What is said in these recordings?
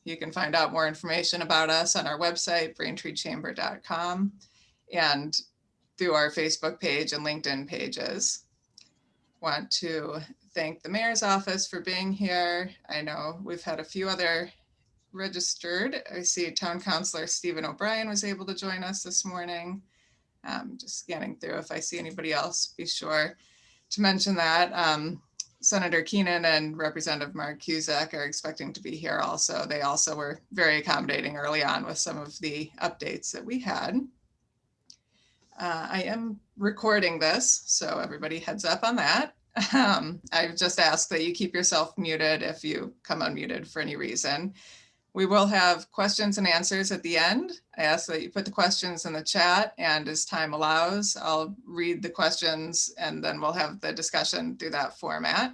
You can find out more information about us on our website, braintreechamber.com, and through our Facebook page and LinkedIn pages. Want to thank the mayor's office for being here. I know we've had a few other registered. I see Town Councilor Stephen O'Brien was able to join us this morning. Just scanning through. If I see anybody else, be sure to mention that. Senator Keenan and Representative Mark Cusack are expecting to be here also. They also were very accommodating early on with some of the updates that we had. I am recording this, so everybody heads up on that. I've just asked that you keep yourself muted if you come unmuted for any reason. We will have questions and answers at the end. I ask that you put the questions in the chat, and as time allows, I'll read the questions and then we'll have the discussion through that format.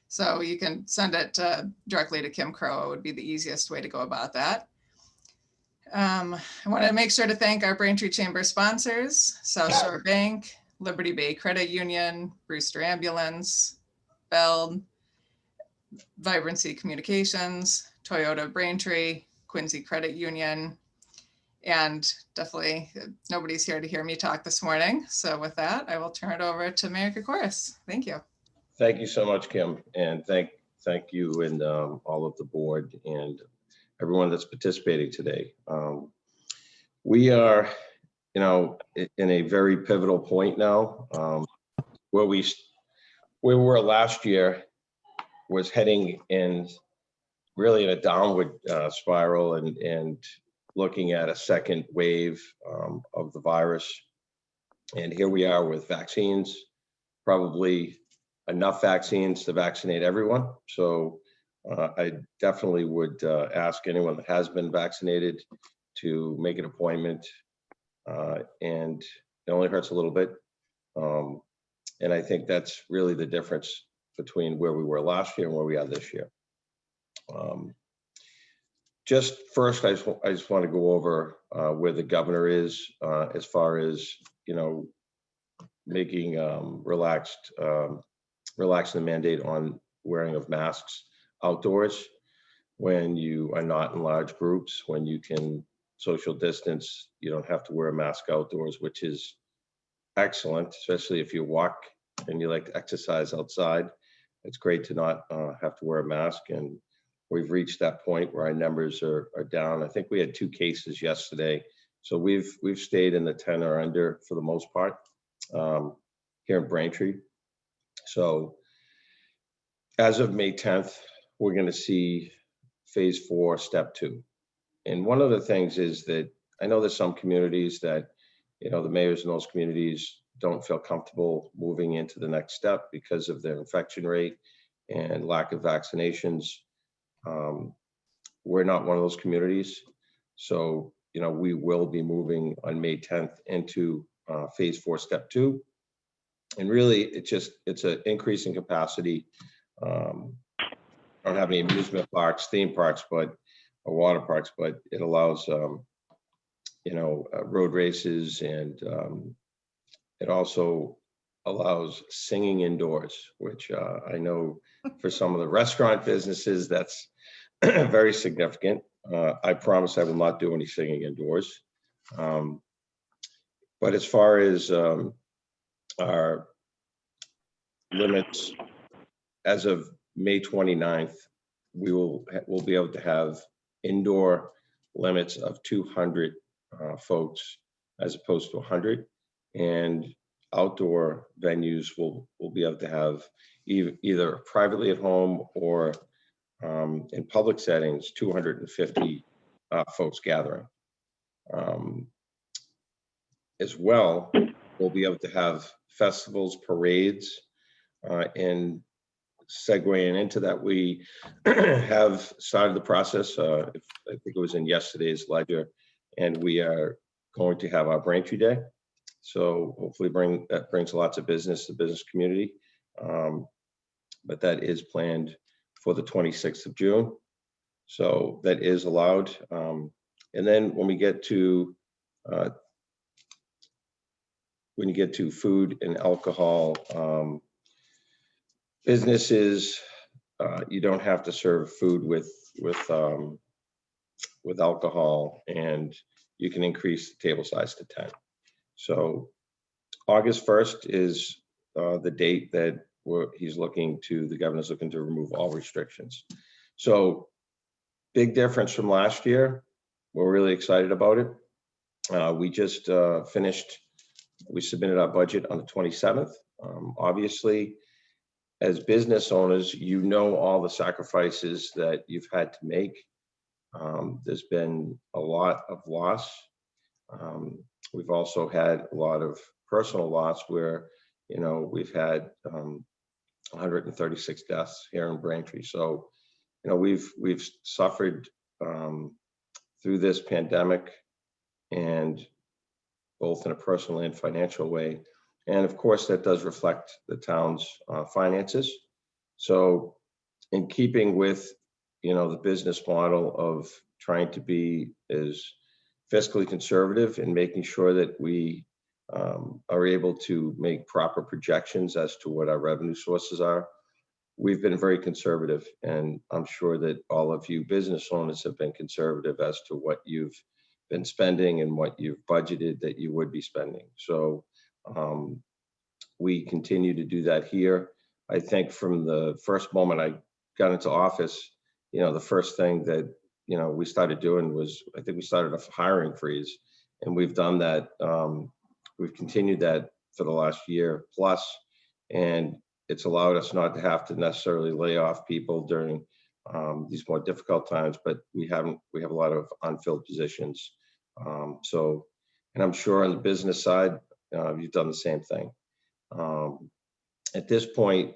So you can send it directly to Kim Crow. It would be the easiest way to go about that. I want to make sure to thank our Braintree Chamber sponsors: South Shore Bank, Liberty Bay Credit Union, Brewster Ambulance, Bell, Vibrancy Communications, Toyota Braintree, Quincy Credit Union, and definitely nobody's here to hear me talk this morning. So with that, I will turn it over to Mayor Kokoros. Thank you. Thank you so much, Kim, and thank you and all of the board and everyone that's participating today. We are, in a very pivotal point now. Where we were last year was heading in really in a downward spiral and looking at a second wave of the virus. And here we are with vaccines, probably enough vaccines to vaccinate everyone. So I definitely would ask anyone that has been vaccinated to make an appointment. And it only hurts a little bit. And I think that's really the difference between where we were last year and where we are this year. Just first, I just want to go over where the governor is as far as, making relaxing the mandate on wearing of masks outdoors when you are not in large groups, when you can social distance, you don't have to wear a mask outdoors, which is excellent, especially if you walk and you like to exercise outside. It's great to not have to wear a mask, and we've reached that point where our numbers are down. I think we had 2 cases yesterday, so we've stayed in the 10 or under for the most part here in Braintree. So as of May 10th, we're going to see phase 4, step 2. And one of the things is that I know there's some communities that, the mayors in those communities don't feel comfortable moving into the next step because of their infection rate and lack of vaccinations. We're not one of those communities. So, we will be moving on May 10th into phase 4, step 2. And really, it's an increase in capacity. I don't have any amusement parks, theme parks, or water parks, but it allows, road races, and it also allows singing indoors, which I know for some of the restaurant businesses, that's very significant. I promise I will not do any singing indoors. But as far as our limits, as of May 29th, we'll be able to have indoor limits of 200 folks as opposed to 100, and outdoor venues will be able to have either privately at home or in public settings, 250 folks gathering. As well, we'll be able to have festivals, parades, and segueing into that, we have started the process. I think it was in yesterday's ledger, and we are going to have our Braintree Day. So hopefully that brings lots of business to the business community. But that is planned for the 26th of June. So that is allowed. And then when you get to food and alcohol, businesses, you don't have to serve food with with alcohol, and you can increase the table size to 10. So August 1st is the date that the governor's looking to remove all restrictions. So big difference from last year. We're really excited about it. We just we submitted our budget on the 27th. Obviously, as business owners, you know all the sacrifices that you've had to make. There's been a lot of loss. We've also had a lot of personal loss where, we've had 136 deaths here in Braintree. So, we've suffered through this pandemic, and both in a personal and financial way. And of course, that does reflect the town's finances. So in keeping with, the business model of trying to be as fiscally conservative and making sure that we are able to make proper projections as to what our revenue sources are, we've been very conservative. And I'm sure that all of you business owners have been conservative as to what you've been spending and what you've budgeted that you would be spending. So we continue to do that here. I think from the first moment I got into office, the first thing that, we started doing was, I think we started a hiring freeze, and we've done that. We've continued that for the last year plus, and it's allowed us not to have to necessarily lay off people during these more difficult times, but we have a lot of unfilled positions. And I'm sure on the business side, you've done the same thing. At this point,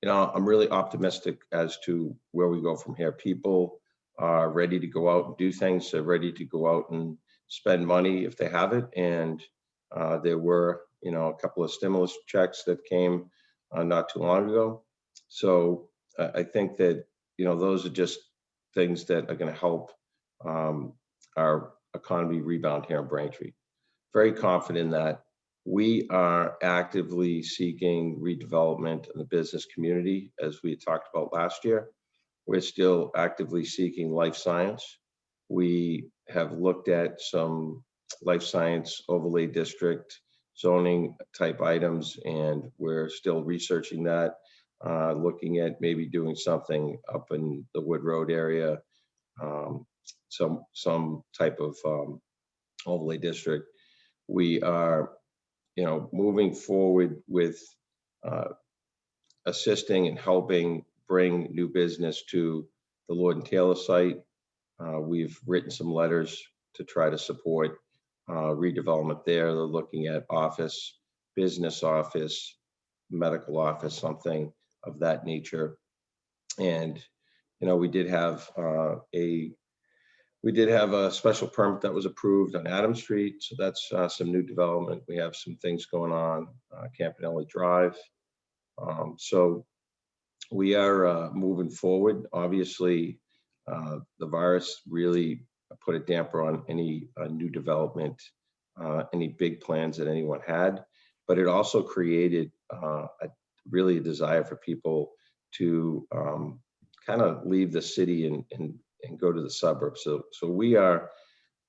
I'm really optimistic as to where we go from here. People are ready to go out and do things. They're ready to go out and spend money if they have it. And there were, a couple of stimulus checks that came not too long ago. So I think that, those are just things that are going to help our economy rebound here in Braintree. Very confident that we are actively seeking redevelopment in the business community, as we had talked about last year. We're still actively seeking life science. We have looked at some life science overlay district zoning type items, and we're still researching that, looking at maybe doing something up in the Wood Road area, some type of overlay district. We are, moving forward with assisting and helping bring new business to the Lord and Taylor site. We've written some letters to try to support redevelopment there. They're looking at office, business office, medical office, something of that nature. And, we did have a special permit that was approved on Adams Street. So that's some new development. We have some things going on, Campanelli Drive. So we are moving forward. Obviously, the virus really put a damper on any new development, any big plans that anyone had, but it also created really a desire for people to kind of leave the city and go to the suburbs. So we are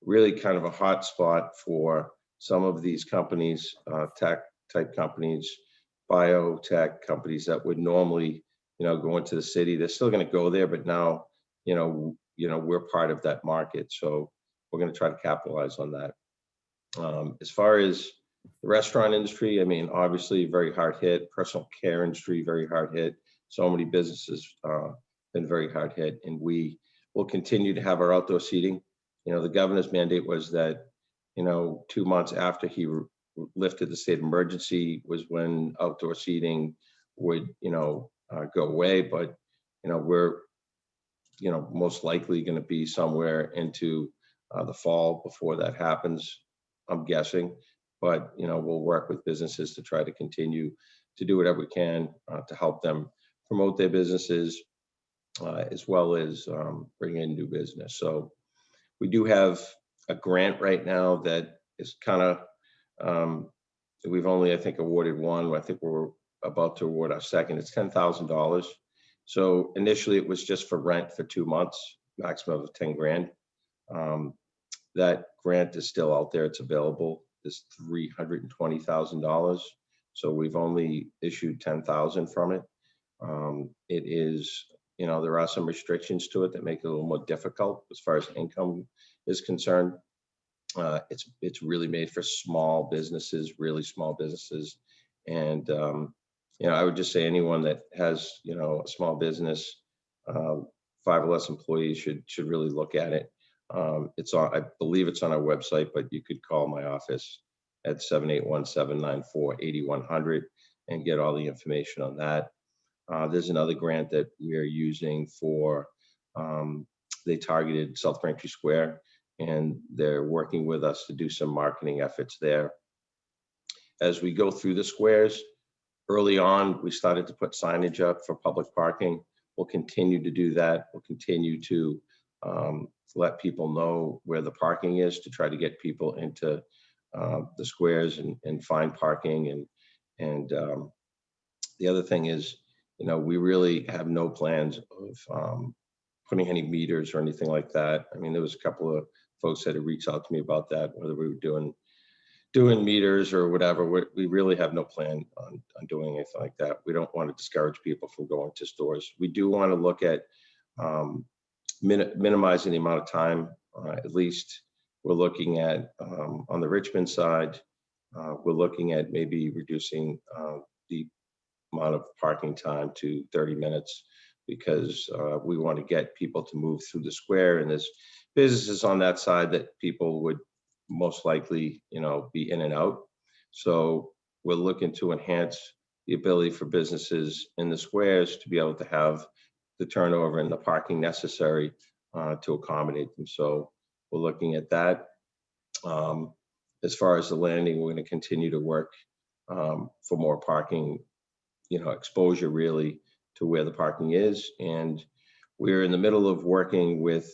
really kind of a hot spot for some of these companies, tech type companies, biotech companies that would normally, go into the city. They're still going to go there, but now, we're part of that market. So we're going to try to capitalize on that. As far as the restaurant industry, I mean, obviously very hard hit. Personal care industry, very hard hit. So many businesses been very hard hit, and we will continue to have our outdoor seating. The governor's mandate was that, 2 months after he lifted the state of emergency was when outdoor seating would, go away. But, we're, most likely going to be somewhere into the fall before that happens, I'm guessing. But, we'll work with businesses to try to continue to do whatever we can to help them promote their businesses, as well as bring in new business. So we do have a grant right now that is kind of, we've only, I think, awarded one. I think we're about to award our second. It's $10,000. So initially it was just for rent for 2 months, maximum of 10 grand. Um, that grant is still out there. It's available. It's $320,000. So we've only issued 10,000 from it. It is, there are some restrictions to it that make it a little more difficult as far as income is concerned. It's really made for small businesses, really small businesses, and I would just say anyone that has a small business, um, 5 or less employees should really look at it. It's on, I believe it's on our website, but you could call my office at 781-794-8100 and get all the information on that. There's another grant that we are using for, um, they targeted South Braintree Square, and they're working with us to do some marketing efforts there. As we go through the squares, early on, we started to put signage up for public parking. We'll continue to do that. We'll continue to let people know where the parking is to try to get people into the squares and find parking. And the other thing is, we really have no plans of putting any meters or anything like that. I mean, there was a couple of folks that had reached out to me about that, whether we were doing meters or whatever. We really have no plan on doing anything like that. We don't want to discourage people from going to stores. We do want to look at um, minimizing the amount of time. At least we're looking at on the Richmond side, we're looking at maybe reducing the amount of parking time to 30 minutes because we want to get people to move through the square, and there's businesses on that side that people would most likely, be in and out. So we're looking to enhance the ability for businesses in the squares to be able to have the turnover and the parking necessary to accommodate them. So we're looking at that. Um, as far as the landing, we're going to continue to work for more parking, exposure really to where the parking is. And we're in the middle of working with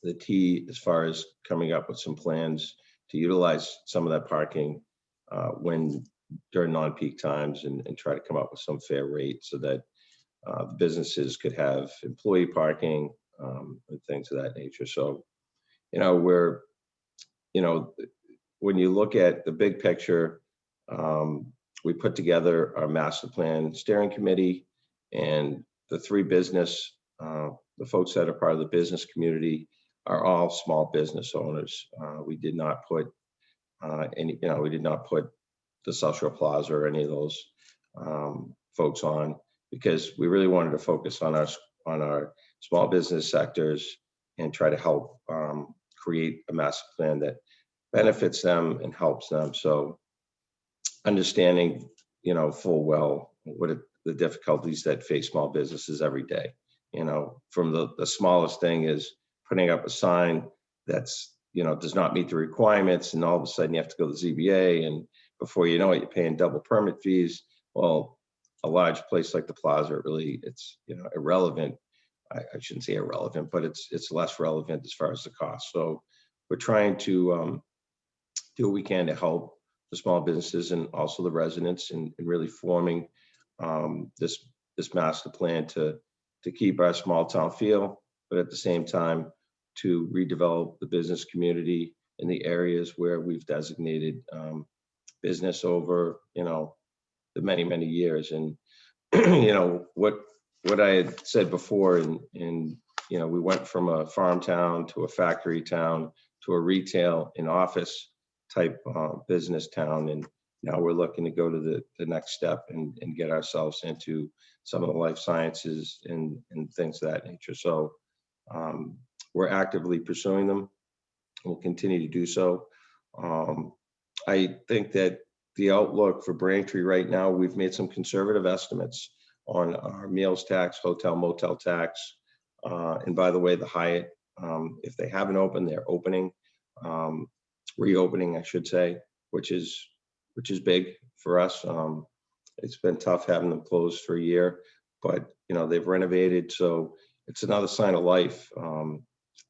the T as far as coming up with some plans to utilize some of that parking when during non-peak times and try to come up with some fair rate so that the businesses could have employee parking and things of that nature. So, we're, you know, when you look at the big picture, we put together our master plan steering committee, and the three business, the folks that are part of the business community are all small business owners. We did not put we did not put the South Shore Plaza or any of those folks on because we really wanted to focus on our small business sectors and try to help create a master plan that benefits them and helps them. So understanding, full well the difficulties that face small businesses every day. From the smallest thing is putting up a sign that's, does not meet the requirements, and all of a sudden you have to go to the ZBA, and before you know it, you're paying double permit fees. Well, a large place like the Plaza, really, it's irrelevant. I shouldn't say irrelevant, but it's less relevant as far as the cost. So we're trying to do what we can to help the small businesses and also the residents in really forming this master plan to keep our small town feel, but at the same time to redevelop the business community in the areas where we've designated business over the many years. And what I had said before, and we went from a farm town to a factory town to a retail and office type business town, and now we're looking to go to the next step and get ourselves into some of the life sciences and things of that nature. So we're actively pursuing them. We'll continue to do so. I think that the outlook for Braintree right now, we've made some conservative estimates on our meals tax, hotel motel tax, and by the way, the Hyatt, if they haven't opened, they're opening, reopening, I should say, which is big for us. It's been tough having them closed for a year, but they've renovated, so it's another sign of life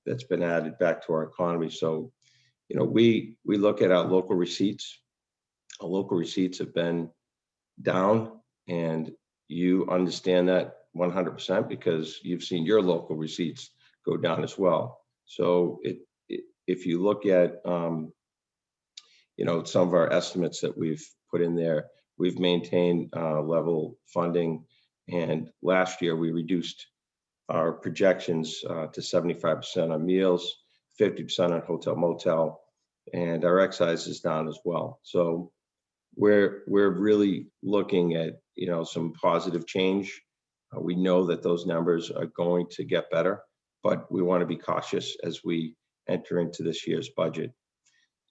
that's been added back to our economy. So we look at our local receipts. Our local receipts have been down, and you understand that 100% because you've seen your local receipts go down as well. So if you look at, some of our estimates that we've put in there, we've maintained level funding. And last year we reduced our projections to 75% on meals, 50% on hotel motel, and our excise is down as well. So we're really looking at some positive change. We know that those numbers are going to get better, but we want to be cautious as we enter into this year's budget.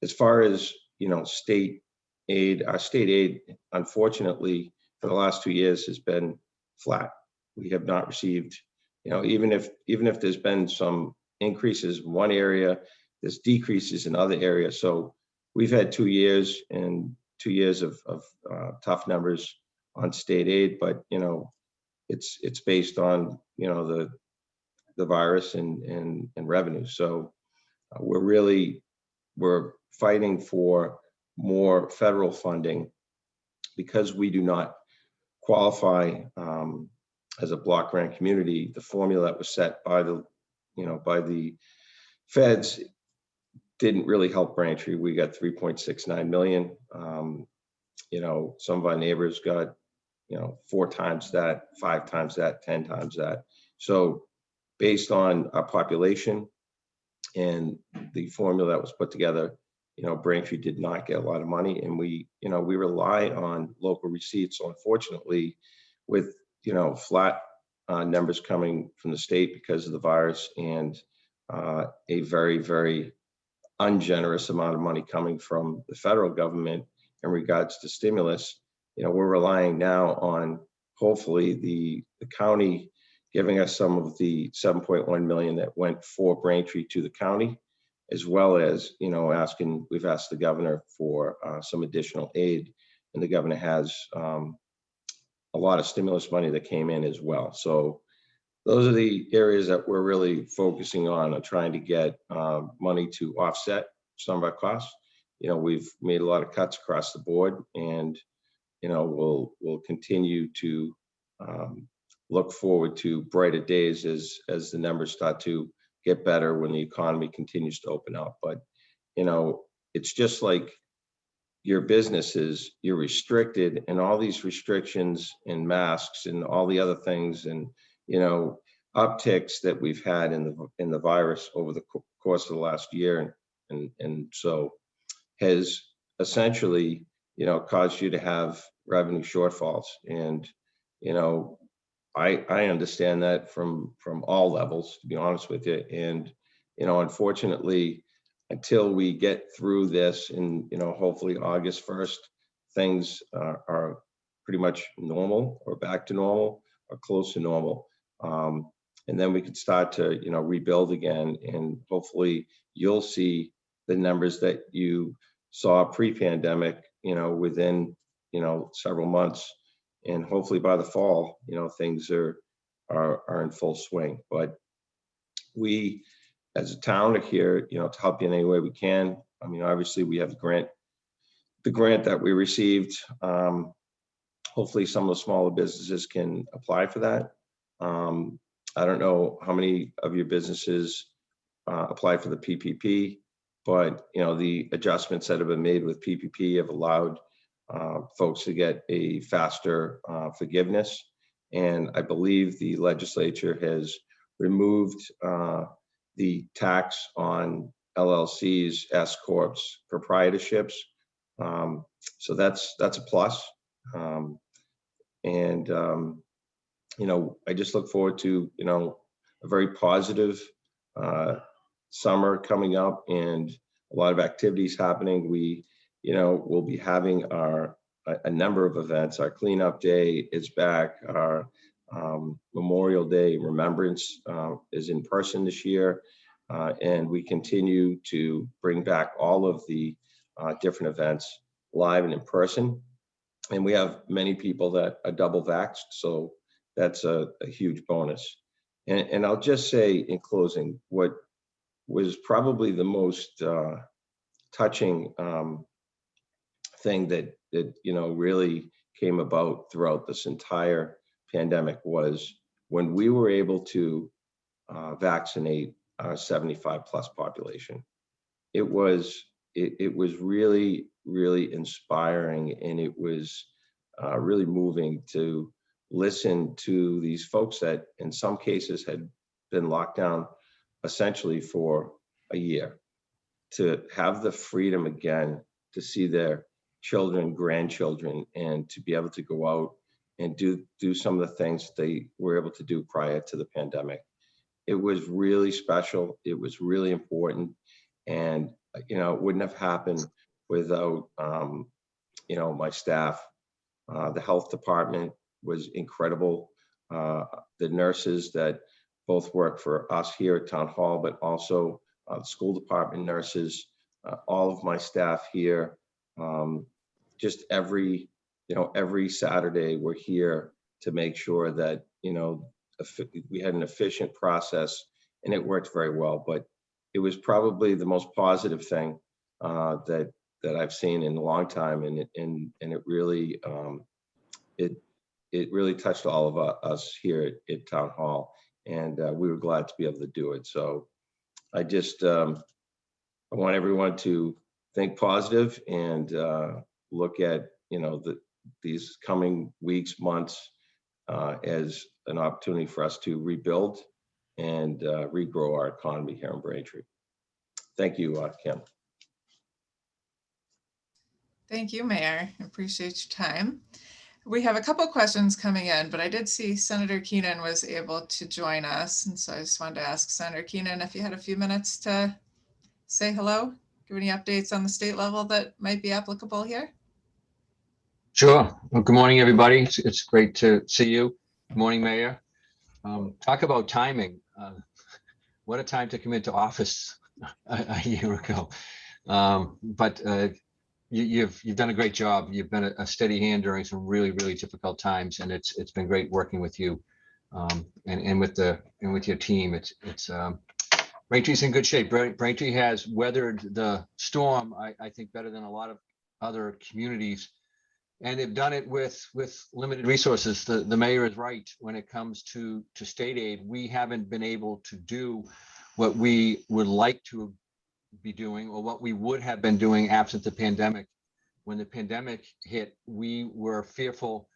As far as state aid, our state aid, unfortunately, for the last 2 years has been flat. We have not received, even if there's been some increases in one area, there's decreases in other areas. So we've had 2 years and 2 years of tough numbers on state aid, but it's based on the virus and revenue. So we're fighting for more federal funding because we do not qualify as a block grant community. The formula that was set by the feds didn't really help Braintree. We got 3.69 million. Some of our neighbors got 4 times that, 5 times that, 10 times that. So based on our population and the formula that was put together, Braintree did not get a lot of money, and we rely on local receipts. So unfortunately, with flat numbers coming from the state because of the virus and a very, very ungenerous amount of money coming from the federal government in regards to stimulus, we're relying now on hopefully the county giving us some of the 7.1 million that went for Braintree to the county, as well as we've asked the governor for some additional aid, and the governor has a lot of stimulus money that came in as well. So those are the areas that we're really focusing on trying to get money to offset some of our costs. We've made a lot of cuts across the board, and we'll continue to look forward to brighter days as the numbers start to get better when the economy continues to open up. But it's just like your businesses, you're restricted, and all these restrictions and masks and all the other things, and upticks that we've had in the virus over the course of the last year, and so has essentially caused you to have revenue shortfalls. And I understand that from all levels, to be honest with you. And unfortunately, until we get through this, and hopefully August 1st, things are pretty much normal or back to normal or close to normal. And then we could start to rebuild again, and hopefully you'll see the numbers that you saw pre-pandemic within several months, and hopefully by the fall things are in full swing. But we as a town are here to help you in any way we can. I mean, obviously we have the grant that we received. Hopefully some of the smaller businesses can apply for that. I don't know how many of your businesses apply for the PPP, but the adjustments that have been made with PPP have allowed folks to get a faster forgiveness. And I believe the legislature has removed the tax on LLCs, S corps, proprietorships. So that's a plus. And I just look forward to a very positive summer coming up, and a lot of activities happening. We we'll be having a number of events. Our cleanup day is back. Our Memorial Day remembrance is in person this year, and we continue to bring back all of the different events live and in person. And we have many people that are double vaxxed, so that's a huge bonus. And I'll just say in closing, what was probably the most touching thing that really came about throughout this entire pandemic was when we were able to vaccinate our 75 plus population. It was really, really inspiring, and it was really moving to listen to these folks that in some cases had been locked down essentially for a year, to have the freedom again to see their children, grandchildren, and to be able to go out and do some of the things they were able to do prior to the pandemic. It was really special. It was really important. And, it wouldn't have happened without, my staff. The health department was incredible. The nurses that both work for us here at Town Hall, but also the school department nurses, all of my staff here, just every Saturday we're here to make sure that, we had an efficient process, and it worked very well. But it was probably the most positive thing that I've seen in a long time, and it really it really touched all of us here at Town Hall, and we were glad to be able to do it. So I just I want everyone to think positive and look at these coming weeks, months as an opportunity for us to rebuild and regrow our economy here in Braintree. Thank you, Kim. Thank you, Mayor. I appreciate your time. We have a couple questions coming in, but I did see Senator Keenan was able to join us. And so I just wanted to ask Senator Keenan if you had a few minutes to say hello, give any updates on the state level that might be applicable here. Sure. Well, good morning, everybody. It's great to see you. Good morning, Mayor. Talk about timing. What a time to come into office a year ago. But you've done a great job. You've been a steady hand during some really, really difficult times, and it's been great working with you and with your team. It's Braintree's in good shape. Braintree has weathered the storm, I think, better than a lot of other communities. And they've done it with limited resources. The mayor is right when it comes to state aid. We haven't been able to do what we would like to be doing, or what we would have been doing absent the pandemic. When the pandemic hit, we were fearful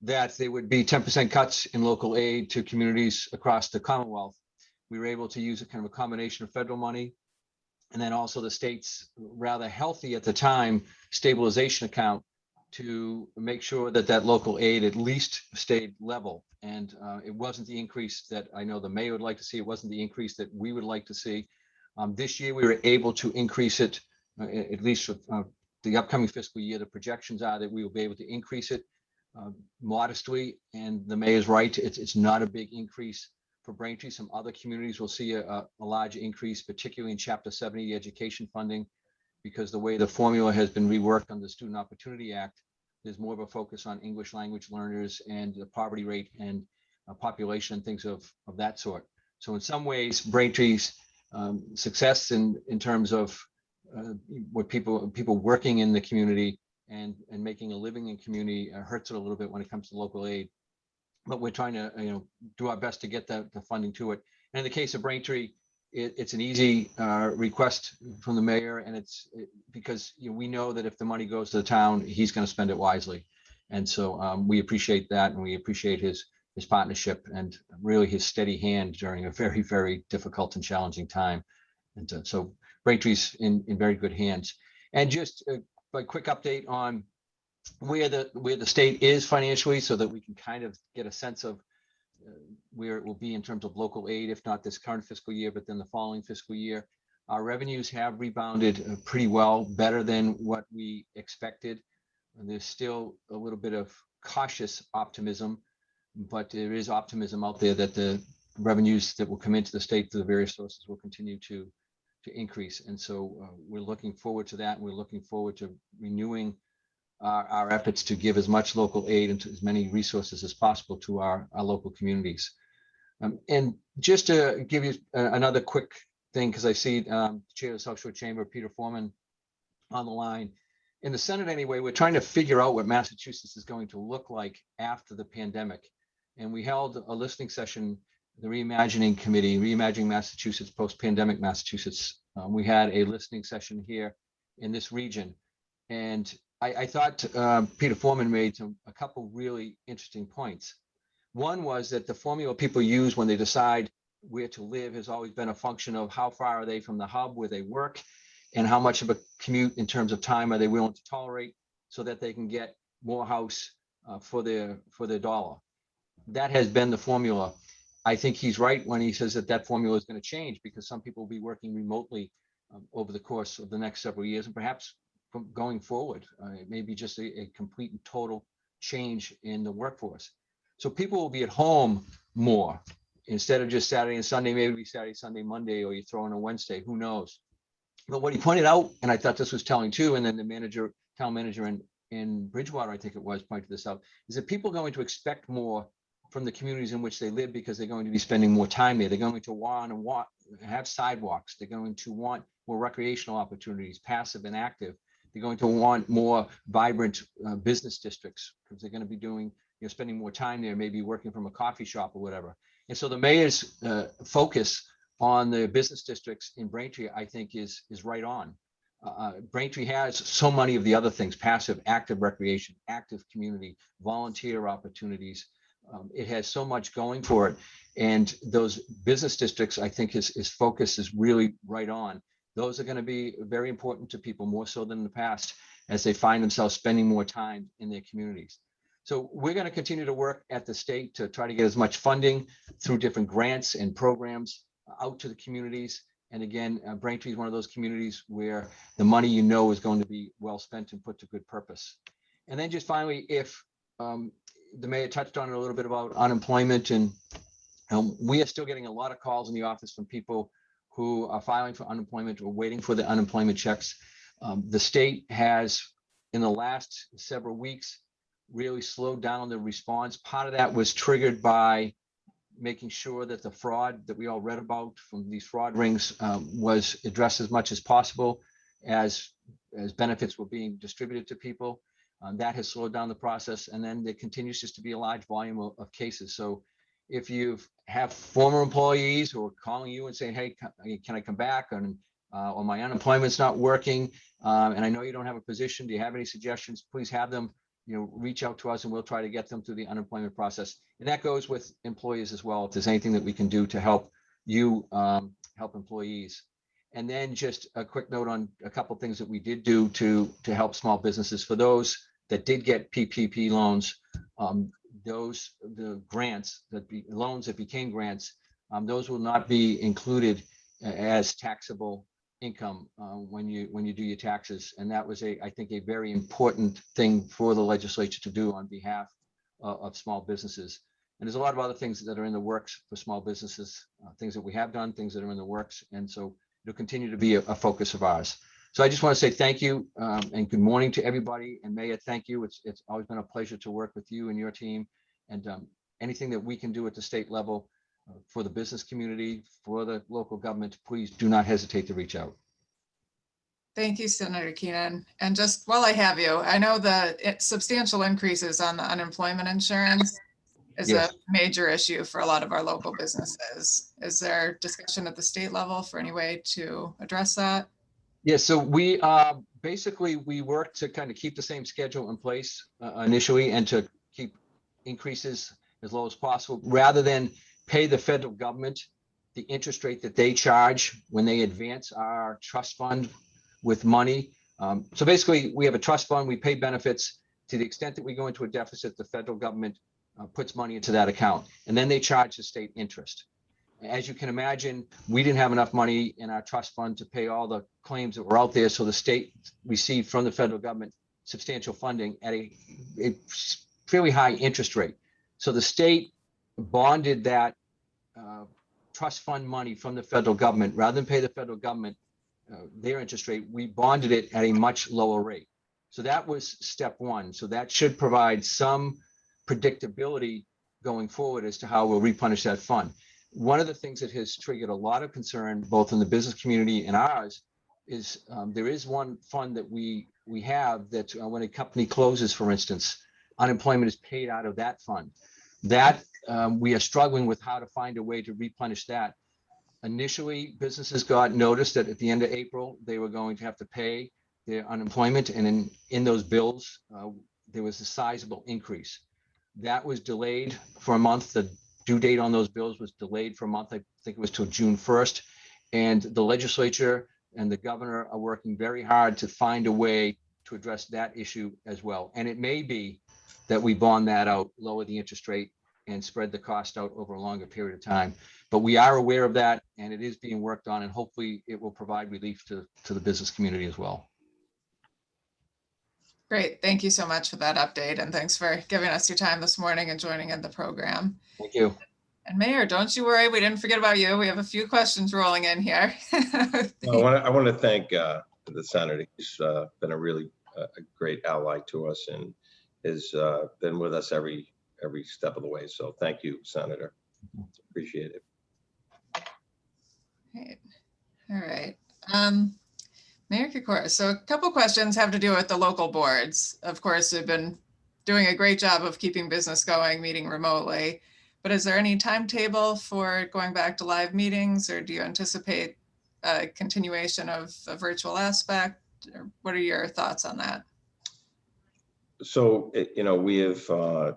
that there would be 10% cuts in local aid to communities across the Commonwealth. We were able to use a kind of a combination of federal money, and then also the state's rather healthy at the time stabilization account, to make sure that local aid at least stayed level. And it wasn't the increase that I know the mayor would like to see. It wasn't the increase that we would like to see. This year, we were able to increase it, at least for the upcoming fiscal year. The projections are that we will be able to increase it modestly. And the mayor's right, it's not a big increase for Braintree. Some other communities will see a larger increase, particularly in Chapter 70 education funding, because the way the formula has been reworked on the Student Opportunity Act, there's more of a focus on English language learners and the poverty rate and population, things of that sort. So in some ways, Braintree's success in terms of what people working in the community and making a living in community hurts it a little bit when it comes to local aid. But we're trying to do our best to get the funding to it. And in the case of Braintree, it's an easy request from the mayor, and because we know that if the money goes to the town, he's going to spend it wisely, and so we appreciate that, and we appreciate his partnership and really his steady hand during a very, very difficult and challenging time. And so Braintree's in very good hands. And just a quick update on where the state is financially, so that we can kind of get a sense of where it will be in terms of local aid, if not this current fiscal year, but then the following fiscal year. Our revenues have rebounded pretty well, better than what we expected. And there's still a little bit of cautious optimism, but there is optimism out there that the revenues that will come into the state through the various sources will continue to increase. And so we're looking forward to that. We're looking forward to renewing our efforts to give as much local aid and to as many resources as possible to our local communities. And just to give you another quick thing, because I see the chair of the South Shore Chamber, Peter Foreman, on the line. In the Senate anyway, we're trying to figure out what Massachusetts is going to look like after the pandemic. And we held a listening session the Reimagining Committee, Reimagining Massachusetts, post-pandemic Massachusetts. We had a listening session here in this region. And I thought Peter Foreman made a couple really interesting points. One was that the formula people use when they decide where to live has always been a function of how far are they from the hub where they work and how much of a commute in terms of time are they willing to tolerate so that they can get more house for their dollar. That has been the formula. I think he's right when he says that that formula is going to change because some people will be working remotely over the course of the next several years and perhaps from going forward. It may be just a complete and total change in the workforce. So people will be at home more instead of just Saturday and Sunday, maybe be Saturday, Sunday, Monday, or you throw in a Wednesday, who knows? But what he pointed out, and I thought this was telling too, and then the town manager in Bridgewater, I think it was, pointed this out, is that people are going to expect more from the communities in which they live because they're going to be spending more time there. They're going to want to have sidewalks. They're going to want more recreational opportunities, passive and active. They're going to want more vibrant business districts because they're going to be doing, spending more time there, maybe working from a coffee shop or whatever. And so the mayor's focus on the business districts in Braintree, I think is right on. Braintree has so many of the other things: passive, active recreation, active community, volunteer opportunities. It has so much going for it. And those business districts, I think his focus is really right on. Those are going to be very important to people, more so than in the past, as they find themselves spending more time in their communities. So we're going to continue to work at the state to try to get as much funding through different grants and programs out to the communities. And again, Braintree is one of those communities where the money is going to be well spent and put to good purpose. And then just finally, if the mayor touched on it a little bit about unemployment, and we are still getting a lot of calls in the office from people who are filing for unemployment or waiting for the unemployment checks. The state has, in the last several weeks, really slowed down the response. Part of that was triggered by making sure that the fraud that we all read about from these fraud rings was addressed as much as possible as benefits were being distributed to people. That has slowed down the process. And then there continues just to be a large volume of cases. So if you have former employees who are calling you and saying, hey, can I come back? And or my unemployment's not working, and I know you don't have a position, do you have any suggestions? Please have them reach out to us and we'll try to get them through the unemployment process. And that goes with employees as well. If there's anything that we can do to help you help employees. And then just a quick note on a couple of things that we did do to help small businesses. For those that did get PPP loans, the grants loans that became grants, those will not be included as taxable income when you do your taxes. And that was I think a very important thing for the legislature to do on behalf of small businesses. And there's a lot of other things that are in the works for small businesses, things that we have done, things that are in the works. And so it'll continue to be a focus of ours. So I just want to say thank you and good morning to everybody. And Mayor, thank you. It's always been a pleasure to work with you and your team. And anything that we can do at the state level for the business community, for the local government, please do not hesitate to reach out. Thank you, Senator Keenan. And just while I have you, I know the substantial increases on the unemployment insurance is Yes. a major issue for a lot of our local businesses. Is there discussion at the state level for any way to address that? Yes, so we basically work to kind of keep the same schedule in place initially and to keep increases as low as possible, rather than pay the federal government the interest rate that they charge when they advance our trust fund with money. So basically, we have a trust fund, we pay benefits. To the extent that we go into a deficit, the federal government puts money into that account, and then they charge the state interest. As you can imagine, we didn't have enough money in our trust fund to pay all the claims that were out there, so the state received from the federal government substantial funding at a fairly high interest rate. So the state bonded that trust fund money from the federal government. Rather than pay the federal government their interest rate, we bonded it at a much lower rate. So that was step one. So that should provide some predictability going forward as to how we'll replenish that fund. One of the things that has triggered a lot of concern, both in the business community and ours, is there is one fund that we have that when a company closes, for instance, unemployment is paid out of that fund. That we are struggling with how to find a way to replenish that. Initially, businesses got notice that at the end of April, they were going to have to pay their unemployment, and in those bills, there was a sizable increase. That was delayed for a month. The due date on those bills was delayed for a month. I think it was till June 1st. And the legislature and the governor are working very hard to find a way to address that issue as well. And it may be that we bond that out, lower the interest rate, and spread the cost out over a longer period of time. But we are aware of that, and it is being worked on, and hopefully it will provide relief to the business community as well. Great. Thank you so much for that update. And thanks for giving us your time this morning and joining in the program. Thank you. And Mayor, don't you worry, we didn't forget about you. We have a few questions rolling in here. I want to thank the senator. He's been a really great ally to us and has been with us every step of the way. So thank you, Senator. Appreciate it. Great. All right. Mayor Kokoros, so a couple questions have to do with the local boards. Of course, they've been doing a great job of keeping business going, meeting remotely. But is there any timetable for going back to live meetings, or do you anticipate a continuation of a virtual aspect? Or what are your thoughts on that? So, we have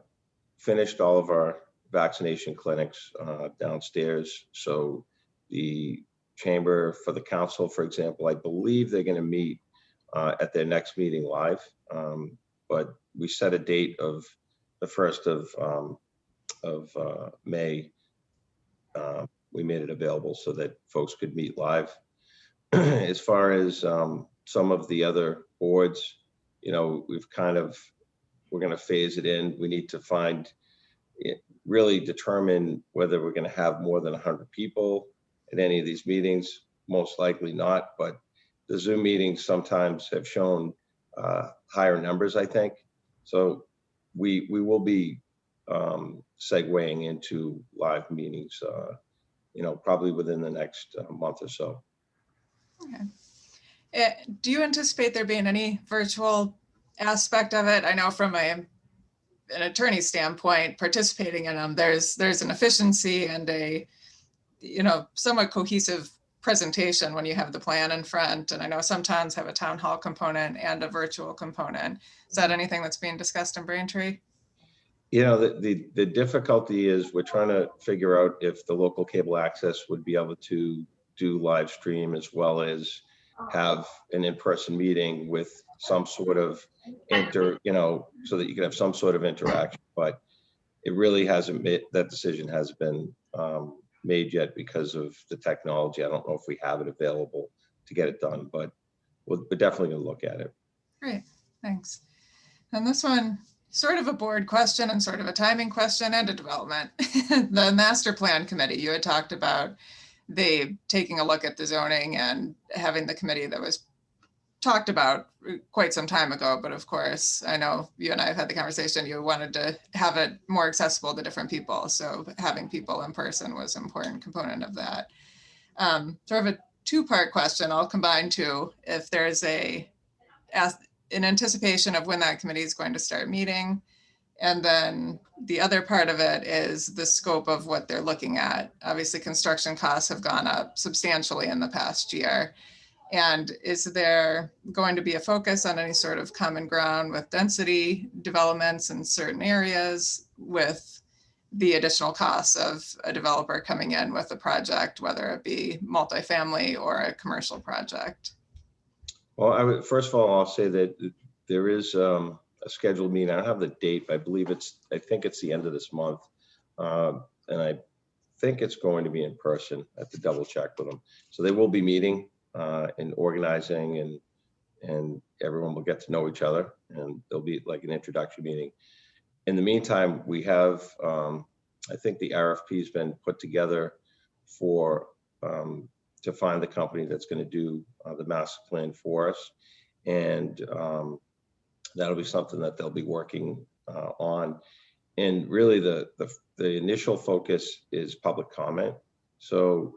finished all of our vaccination clinics downstairs. So the chamber for the council, for example, I believe they're going to meet at their next meeting live. But we set a date of the 1st of May. We made it available so that folks could meet live. As far as some of the other boards, we're going to phase it in. We need to really determine whether we're going to have more than 100 people at any of these meetings. Most likely not, but the Zoom meetings sometimes have shown higher numbers, I think. So we will be segueing into live meetings, probably within the next month or so. Okay. Do you anticipate there being any virtual aspect of it? I know from an attorney standpoint, participating in them, there's an efficiency and a somewhat cohesive presentation when you have the plan in front. And I know some towns have a town hall component and a virtual component. Is that anything that's being discussed in Braintree? The difficulty is we're trying to figure out if the local cable access would be able to do live stream as well as have an in-person meeting with some sort of so that you can have some sort of interaction. But it really hasn't that decision has been made yet because of the technology. I don't know if we have it available to get it done, but we're definitely going to look at it. Great, thanks. And this one, sort of a board question and sort of a timing question and a development. The master plan committee, you had talked about they taking a look at the zoning and having the committee that was talked about quite some time ago. But of course, I know you and I have had the conversation, you wanted to have it more accessible to different people. So having people in person was an important component of that. Sort of a two-part question, I'll combine two. If there's an anticipation of when that committee is going to start meeting. And then the other part of it is the scope of what they're looking at. Obviously, construction costs have gone up substantially in the past year. And is there going to be a focus on any sort of common ground with density developments in certain areas with the additional costs of a developer coming in with a project, whether it be multifamily or a commercial project? Well, first of all, I'll say that there is a scheduled meeting. I don't have the date, but I think it's the end of this month. And I think it's going to be in person. I have to double check with them. So they will be meeting and organizing, and everyone will get to know each other, and there'll be like an introduction meeting. In the meantime, we have, I think the RFP has been put together to find the company that's going to do the master plan for us. And that'll be something that they'll be working on. And really the initial focus is public comment. So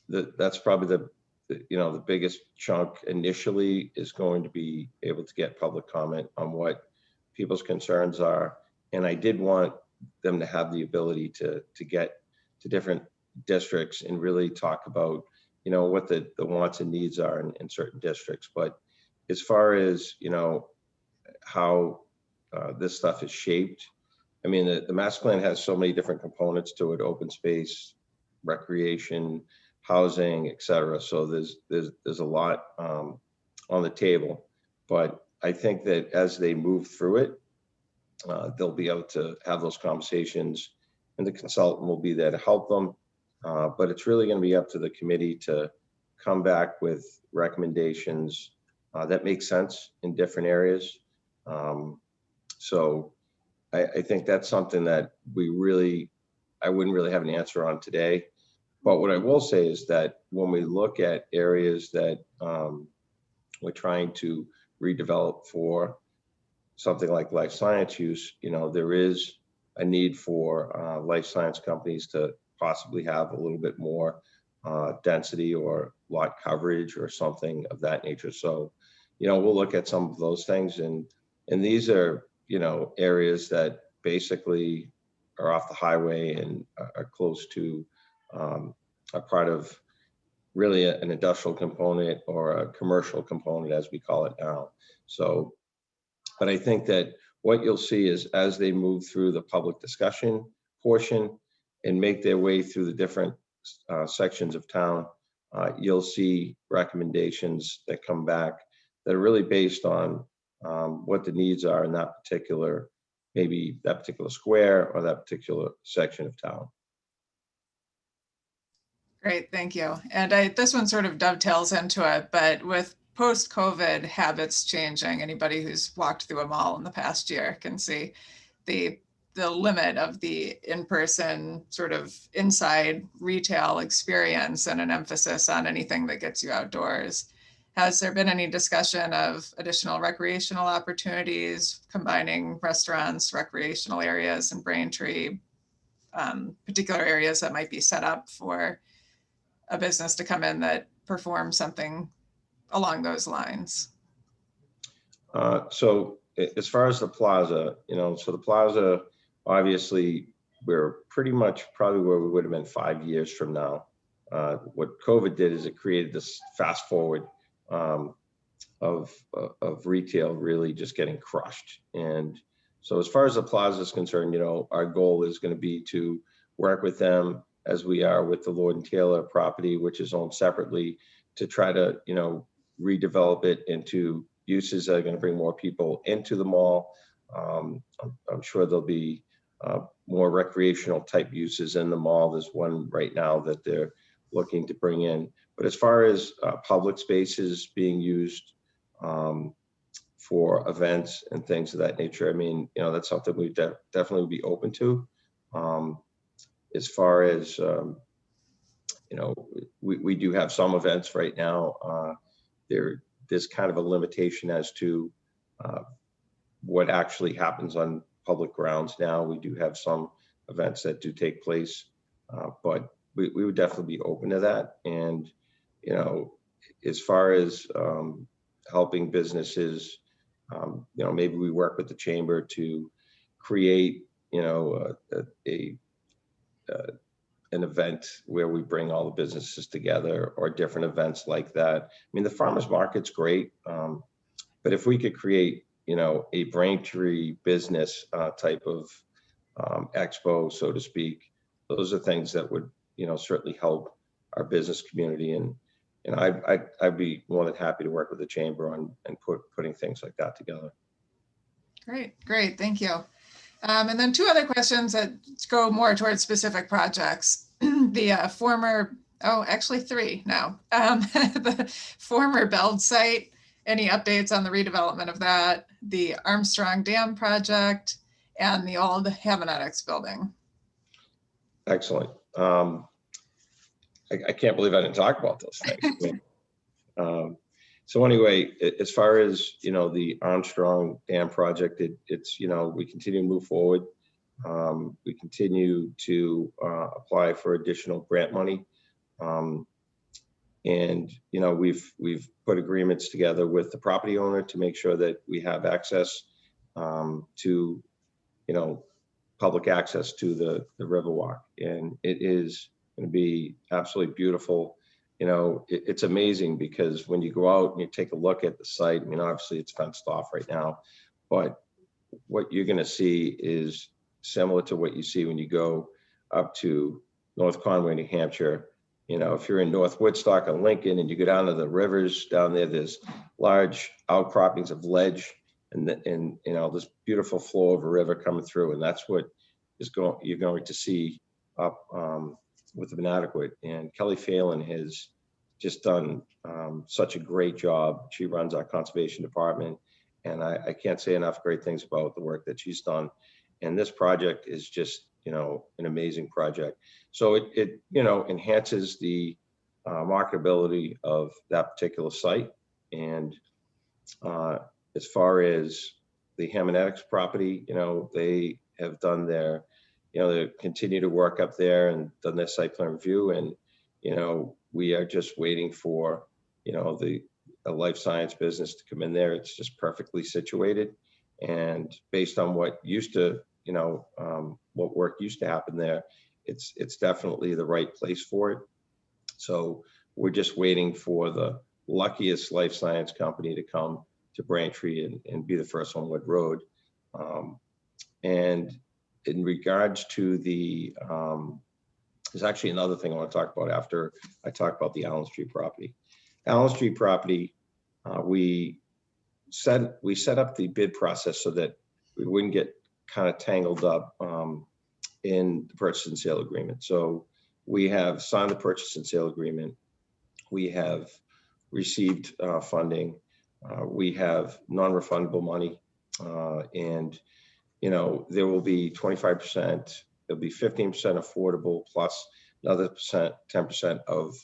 that's probably the biggest chunk initially is going to be able to get public comment on what people's concerns are. And I did want them to have the ability to get to different districts and really talk about, you know, what the wants and needs are in certain districts. But as far as, you know, how this stuff is shaped, I mean, the master plan has so many different components to it: open space, recreation, housing, et cetera. So there's a lot on the table. But I think that as they move through it, they'll be able to have those conversations, and the consultant will be there to help them. But it's really going to be up to the committee to come back with recommendations that make sense in different areas. So I think that's something that I wouldn't really have an answer on today. But what I will say is that when we look at areas that we're trying to redevelop for something like life science use, you know, there is a need for life science companies to possibly have a little bit more density or lot coverage or something of that nature. So, you know, we'll look at some of those things, and these are, you know, areas that basically are off the highway and are close to a part of really an industrial component or a commercial component, as we call it now. So, but I think that what you'll see is as they move through the public discussion portion and make their way through the different sections of town, you'll see recommendations that come back that are really based on what the needs are in that particular, maybe that particular square or that particular section of town. Great, thank you. And this one sort of dovetails into it, but with post-COVID habits changing, anybody who's walked through a mall in the past year can see the limit of the in-person sort of inside retail experience and an emphasis on anything that gets you outdoors. Has there been any discussion of additional recreational opportunities, combining restaurants, recreational areas, and Braintree, particular areas that might be set up for a business to come in that performs something along those lines? So as far as the plaza, you know, so the plaza, obviously, we're pretty much probably where we would have been 5 years from now. What COVID did is it created this fast forward of retail really just getting crushed. And so as far as the plaza is concerned, you know, our goal is going to be to work with them as we are with the Lord and Taylor property, which is owned separately, to try to, you know, redevelop it into uses that are going to bring more people into the mall. I'm sure there'll be more recreational type uses in the mall. There's one right now that they're looking to bring in. But as far as public spaces being used for events and things of that nature, I mean, you know, that's something we definitely be open to. As far as, you know, we do have some events right now. There's kind of a limitation as to what actually happens on public grounds now. We do have some events that do take place, but we would definitely be open to that. And, you know, as far as helping businesses, you know, maybe we work with the chamber to create, you know, an event where we bring all the businesses together, or different events like that. I mean, the farmers market's great, but if we could create, you know, a Braintree business type of expo, so to speak, those are things that would, you know, certainly help our business community. And I'd be more than happy to work with the chamber on and putting things like that together. Great, thank you. And then two other questions that go more towards specific projects. The actually three now. The former Beld site, any updates on the redevelopment of that, the Armstrong Dam project, and the old Havanetics building? Excellent. I can't believe I didn't talk about those things. So anyway, as far as, you know, the Armstrong Dam project, it's, you know, we continue to move forward. We continue to apply for additional grant money. And, you know, we've put agreements together with the property owner to make sure that we have access to, you know, public access to the Riverwalk, and it is going to be absolutely beautiful. You know, it's amazing because when you go out and you take a look at the site, I mean, obviously it's fenced off right now, but what you're going to see is similar to what you see when you go up to North Conway, New Hampshire. You know, if you're in North Woodstock or Lincoln and you go down to the rivers down there, there's large outcroppings of ledge and you know, this beautiful flow of a river coming through. And that's what you're going to see up with the Inadequate. And Kelly Phelan has just done such a great job. She runs our conservation department. And I can't say enough great things about the work that she's done. And this project is just, you know, an amazing project. So it you know, enhances the marketability of that particular site. And as far as the Hamanetics property, you know, they have done their, you know, they continue to work up there and done their site plan review. And, you know, we are just waiting for, you know, a life science business to come in there. It's just perfectly situated. And based on what used to, you know, what work used to happen there, it's definitely the right place for it. So we're just waiting for the luckiest life science company to come to Braintree and be the first on Wood Road. And in regards to the, there's actually another thing I want to talk about after I talk about the Allen Street property. Allen Street property, we set up the bid process so that we wouldn't get kind of tangled up in the purchase and sale agreement. So we have signed the purchase and sale agreement. We have received funding. We have non-refundable money, and you know, there will be 25%. There'll be 15% affordable plus another 10% of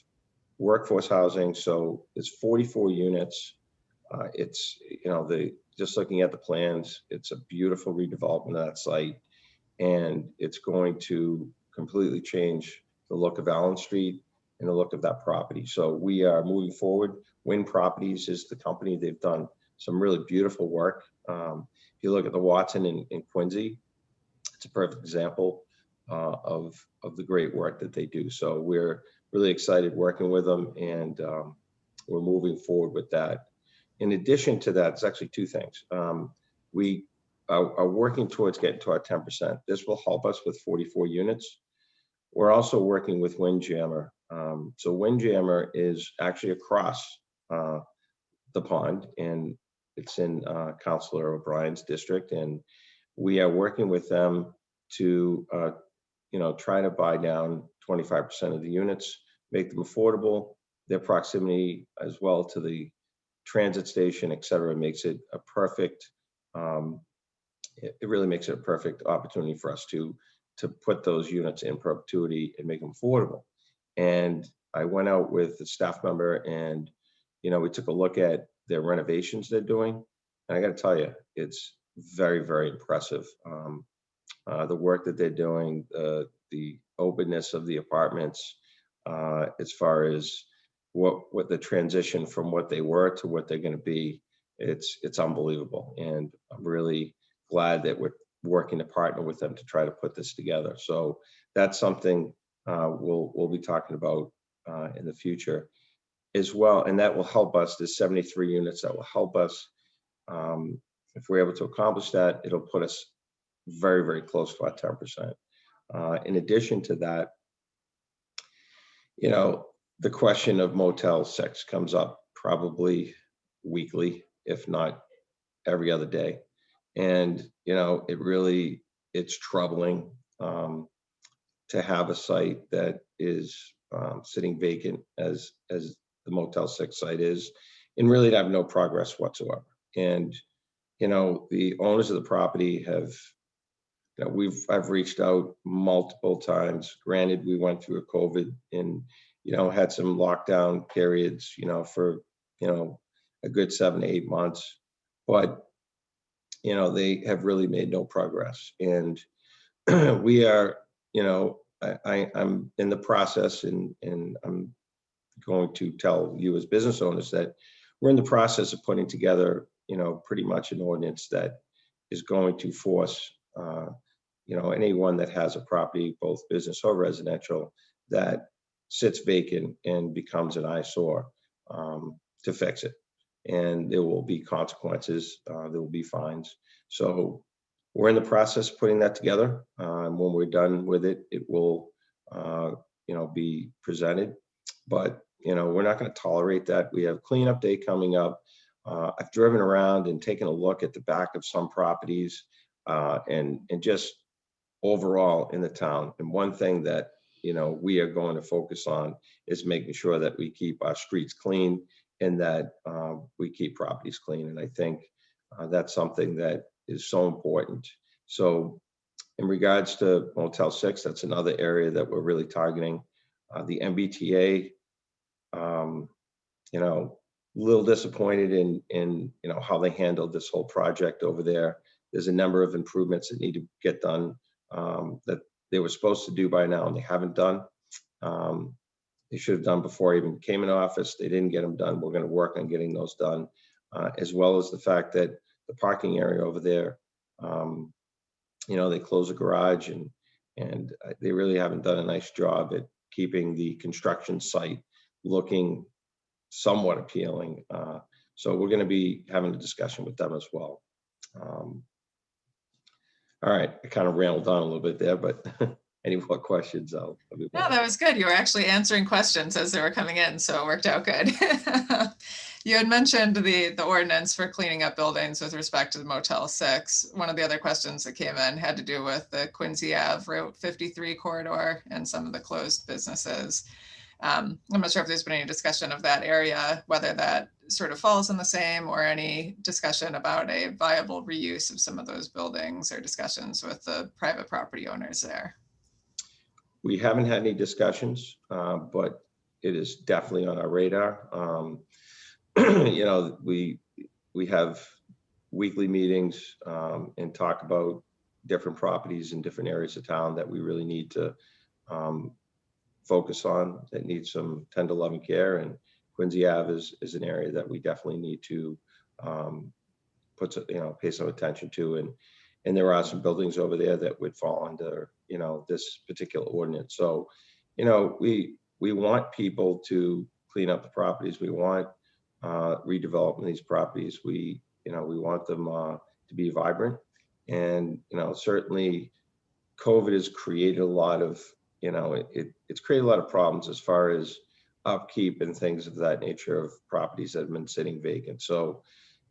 workforce housing. So it's 44 units. It's, you know, just looking at the plans, it's a beautiful redevelopment of that site, and it's going to completely change the look of Allen Street and the look of that property. So we are moving forward. Wynn Properties is the company. They've done some really beautiful work. If you look at the Watson in Quincy, it's a perfect example of the great work that they do. So we're really excited working with them, and we're moving forward with that. In addition to that, it's actually two things. We are working towards getting to our 10%. This will help us with 44 units. We're also working with Windjammer. So Windjammer is actually across the pond, and it's in Councilor O'Brien's district. And we are working with them to, you know, try to buy down 25% of the units, make them affordable. Their proximity as well to the transit station, et cetera, makes it a perfect, it really makes it a perfect opportunity for us to put those units in perpetuity and make them affordable. And I went out with the staff member, and, you know, we took a look at their renovations they're doing. And I got to tell you, it's very, very impressive. The work that they're doing, the openness of the apartments, as far as what the transition from what they were to what they're going to be, it's unbelievable. And I'm really glad that we're working to partner with them to try to put this together. So that's something we'll be talking about in the future as well. And that will help us. There's 73 units that will help us. If we're able to accomplish that, it'll put us very, very close to our 10%. In addition to that, you know, the question of Motel 6 comes up probably weekly, if not every other day. And, you know, it's troubling to have a site that is sitting vacant as the Motel 6 site is, and really to have no progress whatsoever. And, you know, the owners of the property have, you know, I've reached out multiple times. Granted, we went through a COVID and, you know, had some lockdown periods, you know, for, you know, a good 7 to 8 months, but, you know, they have really made no progress. And we are, you know, I'm in the process, and I'm going to tell you as business owners that we're in the process of putting together, you know, pretty much an ordinance that is going to force anyone that has a property, both business or residential, that sits vacant and becomes an eyesore, to fix it. And there will be consequences, there will be fines. So we're in the process of putting that together. When we're done with it, it will, be presented. But, we're not going to tolerate that. We have cleanup day coming up. I've driven around and taken a look at the back of some properties, and just overall in the town. And one thing that, we are going to focus on is making sure that we keep our streets clean and that we keep properties clean. And I think that's something that is so important. So in regards to Motel 6, that's another area that we're really targeting. The MBTA, a little disappointed in how they handled this whole project over there. There's a number of improvements that need to get done, that they were supposed to do by now and they haven't done. They should have done before I even came in office. They didn't get them done. We're going to work on getting those done, as well as the fact that the parking area over there, they closed the garage and they really haven't done a nice job at keeping the construction site looking somewhat appealing. So we're going to be having a discussion with them as well. All right, I kind of rambled on a little bit there, but any more questions? I'll be No, that was good. You were actually answering questions as they were coming in, so it worked out good. You had mentioned the ordinance for cleaning up buildings with respect to the Motel 6. One of the other questions that came in had to do with the Quincy Ave Route 53 corridor and some of the closed businesses. I'm not sure if there's been any discussion of that area, whether that sort of falls in the same, or any discussion about a viable reuse of some of those buildings, or discussions with the private property owners there. We haven't had any discussions, but it is definitely on our radar. We have weekly meetings and talk about different properties in different areas of town that we really need to focus on, that need some tender loving care. And Quincy Ave is an area that we definitely need to pay some attention to. And there are some buildings over there that would fall under, this particular ordinance. So, we want people to clean up the properties. We want redevelopment these properties. We want them to be vibrant. And, certainly COVID has created a lot of, it's created a lot of problems as far as upkeep and things of that nature of properties that have been sitting vacant. So,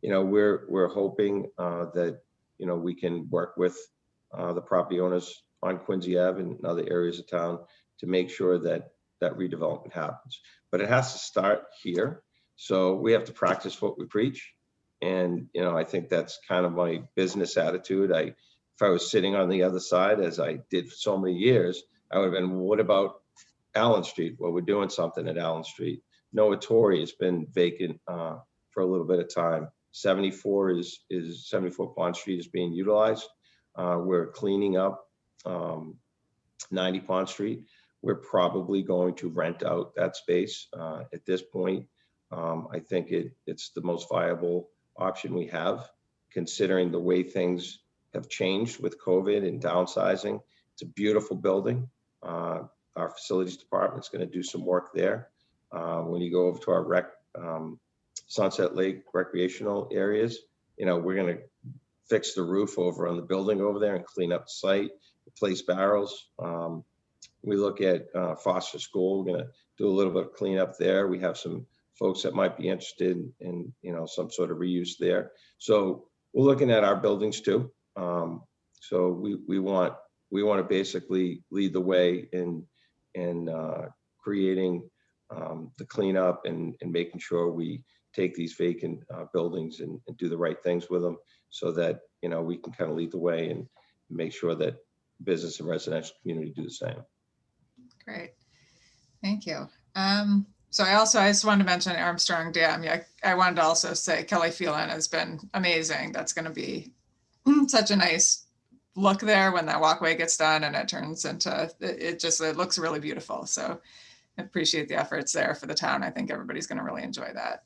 we're hoping that, we can work with the property owners on Quincy Ave and other areas of town to make sure that that redevelopment happens. But it has to start here. So we have to practice what we preach. And, I think that's kind of my business attitude. If I was sitting on the other side, as I did for so many years, I would have been, what about Allen Street? Well, we're doing something at Allen Street. Noah Torrey has been vacant for a little bit of time. 74 Pond Street is being utilized. We're cleaning up 90 Pond Street. We're probably going to rent out that space at this point. I think it's the most viable option we have, considering the way things have changed with COVID and downsizing. It's a beautiful building. Our facilities department is going to do some work there. When you go over to our Sunset Lake recreational areas, we're going to fix the roof over on the building over there and clean up the site, replace barrels. We look at Foster School. We're going to do a little bit of cleanup there. We have some folks that might be interested in, some sort of reuse there. So we're looking at our buildings too. So we want to basically lead the way in creating the cleanup and making sure we take these vacant buildings and do the right things with them, so that we can kind of lead the way and make sure that business and residential community do the same. Great, thank you. So I just wanted to mention Armstrong Dam. Yeah, I wanted to also say Kelly Phelan has been amazing. That's going to be such a nice look there when that walkway gets done and it turns into, it looks really beautiful. So I appreciate the efforts there for the town. I think everybody's going to really enjoy that.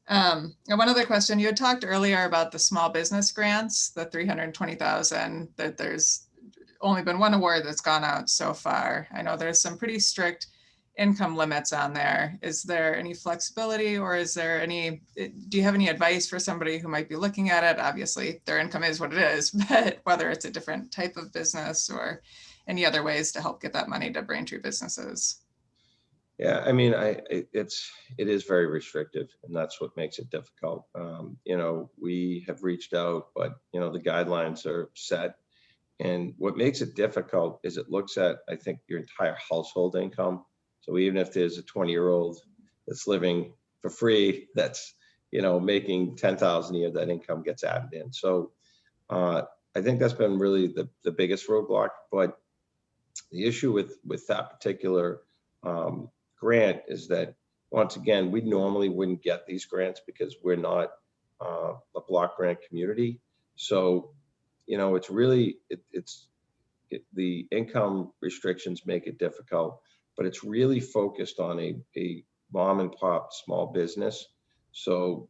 And one other question, you had talked earlier about the small business grants, the 320,000, that there's only been one award that's gone out so far. I know there's some pretty strict income limits on there. Is there any flexibility, or is there any, do you have any advice for somebody who might be looking at it? Obviously their income is what it is, but whether it's a different type of business or any other ways to help get that money to Braintree businesses? Yeah, I mean, it is very restrictive, and that's what makes it difficult. You know, we have reached out, but you know, the guidelines are set. And what makes it difficult is it looks at, I think, your entire household income. So even if there's a 20-year-old that's living for free, that's, you know, making 10,000 a year, that income gets added in. So I think that's been really the biggest roadblock. But the issue with that particular grant is that, once again, we normally wouldn't get these grants because we're not a block grant community. So, you know, it's really, the income restrictions make it difficult, but it's really focused on a mom and pop small business. So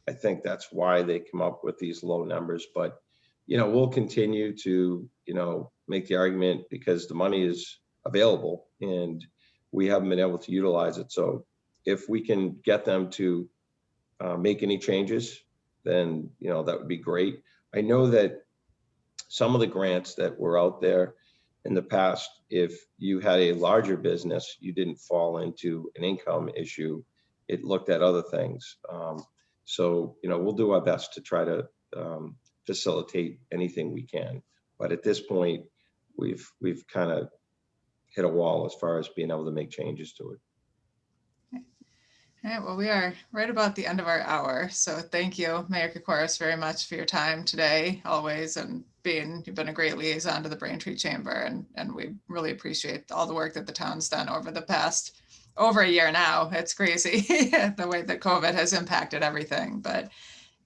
I think that's why they come up with these low numbers. But, you know, we'll continue to, you know, make the argument because the money is available and we haven't been able to utilize it. So if we can get them to make any changes, then, you know, that would be great. I know that some of the grants that were out there in the past, if you had a larger business, you didn't fall into an income issue. It looked at other things. So, you know, we'll do our best to try to facilitate anything we can. But at this point, we've kind of hit a wall as far as being able to make changes to it. All right, well, we are right about the end of our hour. So thank you, Mayor Kokoros, very much for your time today, always, and you've been a great liaison to the Braintree Chamber, and we really appreciate all the work that the town's done over the past, over a year now. It's crazy the way that COVID has impacted everything, but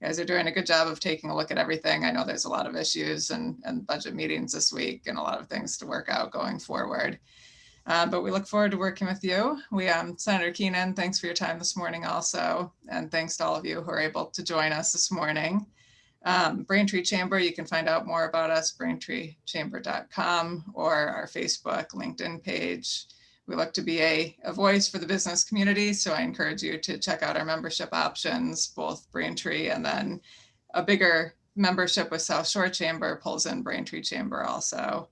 you guys are doing a good job of taking a look at everything. I know there's a lot of issues and budget meetings this week and a lot of things to work out going forward. But we look forward to working with you. Senator Keenan, thanks for your time this morning also. And thanks to all of you who are able to join us this morning. Braintree Chamber, you can find out more about us, braintreechamber.com, or our Facebook, LinkedIn page. We look to be a voice for the business community. So I encourage you to check out our membership options, both Braintree, and then a bigger membership with South Shore Chamber pulls in Braintree Chamber also.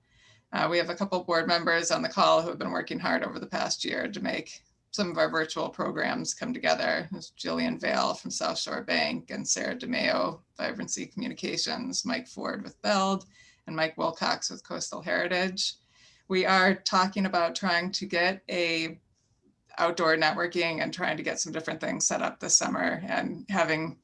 We have a couple board members on the call who have been working hard over the past year to make some of our virtual programs come together. There's Jillian Vale from South Shore Bank and Sarah DeMeo, Vibrancy Communications, Mike Ford with Beld, and Mike Wilcox with Coastal Heritage. We are talking about trying to get a outdoor networking and trying to get some different things set up this summer and having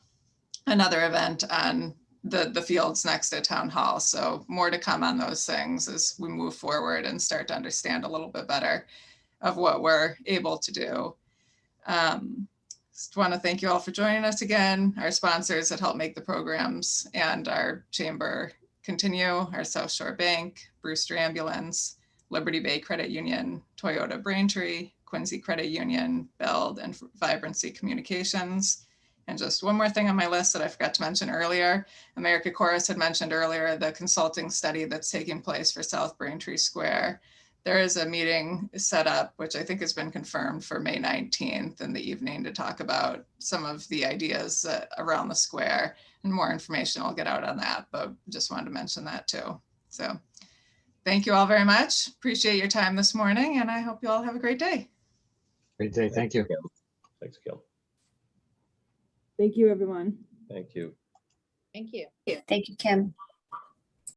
another event on the fields next to town hall. So more to come on those things as we move forward and start to understand a little bit better of what we're able to do. Just want to thank you all for joining us again. Our sponsors that help make the programs and our chamber continue are South Shore Bank, Brewster Ambulance, Liberty Bay Credit Union, Toyota Braintree, Quincy Credit Union, Beld, and Vibrancy Communications. And just one more thing on my list that I forgot to mention earlier. Mayor Kokoros had mentioned earlier the consulting study that's taking place for South Braintree Square. There is a meeting set up, which I think has been confirmed for May 19th in the evening to talk about some of the ideas around the square, and more information will get out on that, but just wanted to mention that too. So thank you all very much. Appreciate your time this morning, and I hope you all have a great day. Great day. Thank you. Thanks, Gil. Thank you, everyone. Thank you. Thank you. Thank you, Kim.